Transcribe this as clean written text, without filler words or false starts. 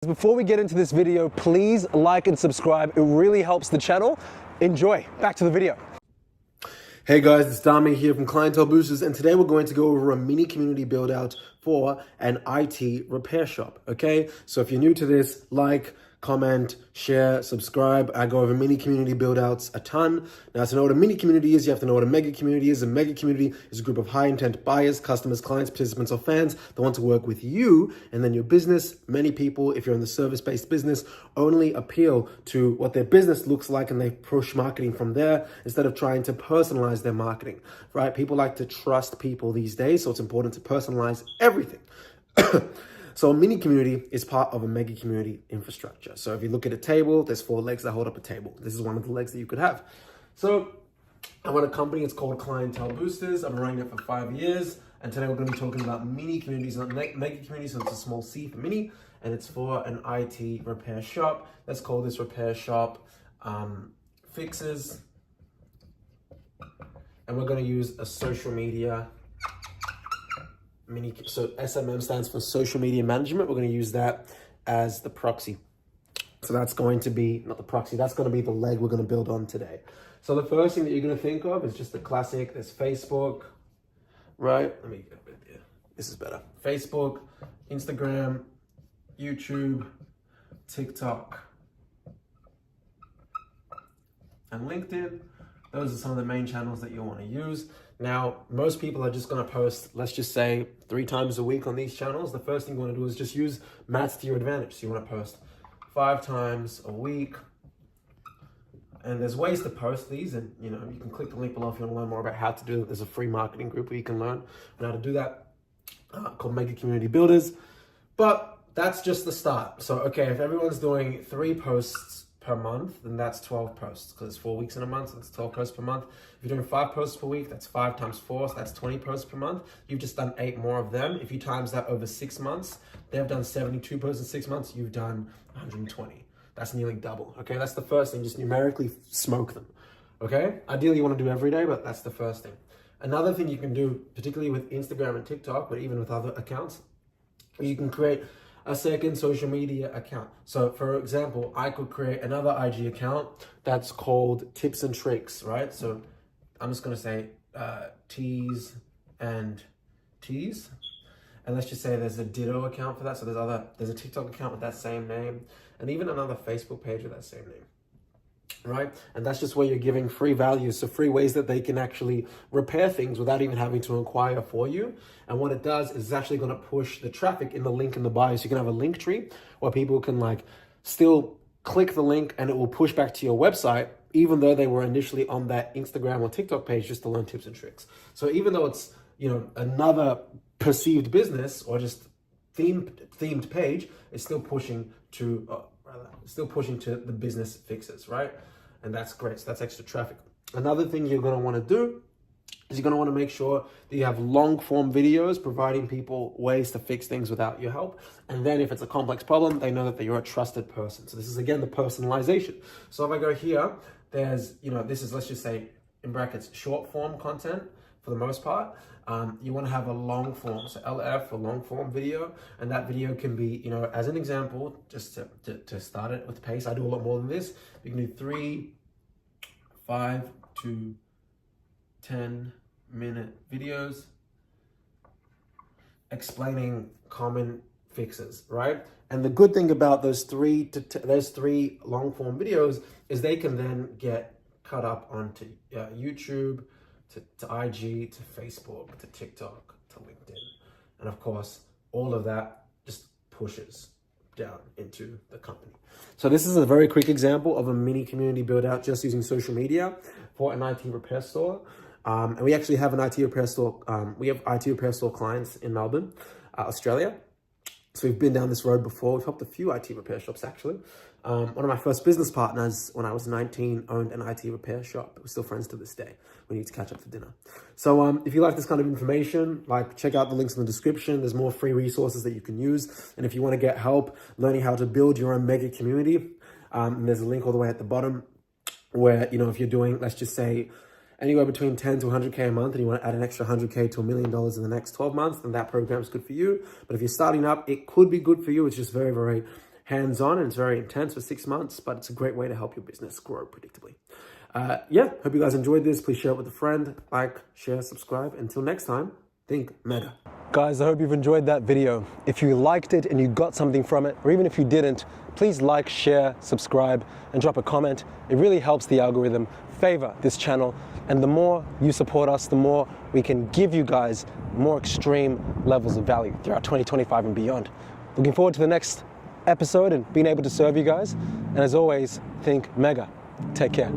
Before we get into this video, please like and subscribe. It really helps the channel. Enjoy. Back to the video. Hey guys, it's Dami here from Clientele Boosters, and today we're going to go over a mini community build out for an IT repair shop, okay? So if you're new to this, like, comment, share, subscribe. I go over mini community build outs a ton. Now, to know what a mini community is, you have to know what a mega community is. A mega community is a group of high intent buyers, customers, clients, participants, or fans that want to work with you and then your business. Many people, if you're in the service-based business, only appeal to what their business looks like and they push marketing from there instead of trying to personalize their marketing, right? People like to trust people these days, so it's important to personalize everything. So a mini community is part of a mega community infrastructure. So if you look at a table, there's 4 legs that hold up a table. This is one of the legs that you could have. So I run a company, it's called Clientele Boosters. I've been running it for 5 years. And today we're going to be talking about mini communities, not mega communities. So it's a small C for mini, and it's for an IT repair shop. Let's call this repair shop Fixes. And we're going to use a social media so SMM stands for social media management. We're going to use that as the proxy. So that's going to be, not the proxy, that's going to be the leg we're going to build on today. So the first thing that you're going to think of is just the classic. There's Facebook, right? Let me get a bit there. This is better. Facebook, Instagram, YouTube, TikTok, and LinkedIn. Those are some of the main channels that you'll want to use. Now, most people are just going to post, let's just say 3 times a week on these channels. The first thing you want to do is just use maths to your advantage. So you want to post 5 times a week. And there's ways to post these, and you can click the link below if you want to learn more about how to do it. There's a free marketing group where you can learn how to do that called Mega Community Builders. But that's just the start. So, okay, if everyone's doing 3 posts per month, then that's 12 posts because it's 4 weeks in a month, so that's 12 posts per month. If you're doing 5 posts per week, that's 5 times 4, so that's 20 posts per month. You've just done 8 more of them. If you times that over 6 months, they've done 72 posts in 6 months, you've done 120. That's nearly double, okay? That's the first thing, just numerically smoke them, okay? Ideally, you want to do every day, but that's the first thing. Another thing you can do, particularly with Instagram and TikTok, but even with other accounts, you can create a second social media account. So for example, I could create another IG account that's called Tips and Tricks, right? So I'm just going to say T's and T's. And let's just say there's a ditto account for that. So there's a TikTok account with that same name, and even another Facebook page with that same name, right? And that's just where you're giving free values, so free ways that they can actually repair things without even having to inquire for you. And what it does is it's actually going to push the traffic in the link in the bio. So you can have a link tree where people can still click the link and it will push back to your website, even though they were initially on that Instagram or TikTok page just to learn tips and tricks. So even though it's another perceived business or just themed page, it's still pushing to the business fixes, right? And that's great. So that's extra traffic. Another thing you're going to want to do is you're going to want to make sure that you have long form videos providing people ways to fix things without your help. And then if it's a complex problem, they know that you're a trusted person. So this is, again, the personalization. So if I go here, there's, this is, let's just say in brackets, short form content for the most part. You want to have a long form, so LF, a long form video, and that video can be, as an example, just to start it with pace. I do a lot more than this. You can do 3, 5 to 10-minute videos explaining common fixes, right? And the good thing about those 3 long form videos is they can then get cut up onto YouTube, to IG, to Facebook, to TikTok, to LinkedIn. And of course, all of that just pushes down into the company. So this is a very quick example of a mini community build out just using social media for an IT repair store. And we actually have an IT repair store. We have IT repair store clients in Melbourne, Australia. So we've been down this road before. We've helped a few IT repair shops, actually. One of my first business partners when I was 19 owned an IT repair shop. We're still friends to this day. We need to catch up for dinner. So if you like this kind of information, check out the links in the description. There's more free resources that you can use. And if you want to get help learning how to build your own mega community, there's a link all the way at the bottom where, if you're doing, let's just say, anywhere between 10 to 100K a month and you want to add an extra 100K to $1 million in the next 12 months, then that program is good for you. But if you're starting up, it could be good for you. It's just very, very hands-on and it's very intense for 6 months, but it's a great way to help your business grow predictably. Yeah, hope you guys enjoyed this. Please share it with a friend. Like, share, subscribe. Until next time, think mega. Guys, I hope you've enjoyed that video. If you liked it and you got something from it, or even if you didn't, please like, share, subscribe, and drop a comment. It really helps the algorithm favor this channel. And the more you support us, the more we can give you guys more extreme levels of value throughout 2025 and beyond. Looking forward to the next episode and being able to serve you guys. And as always, think mega. Take care.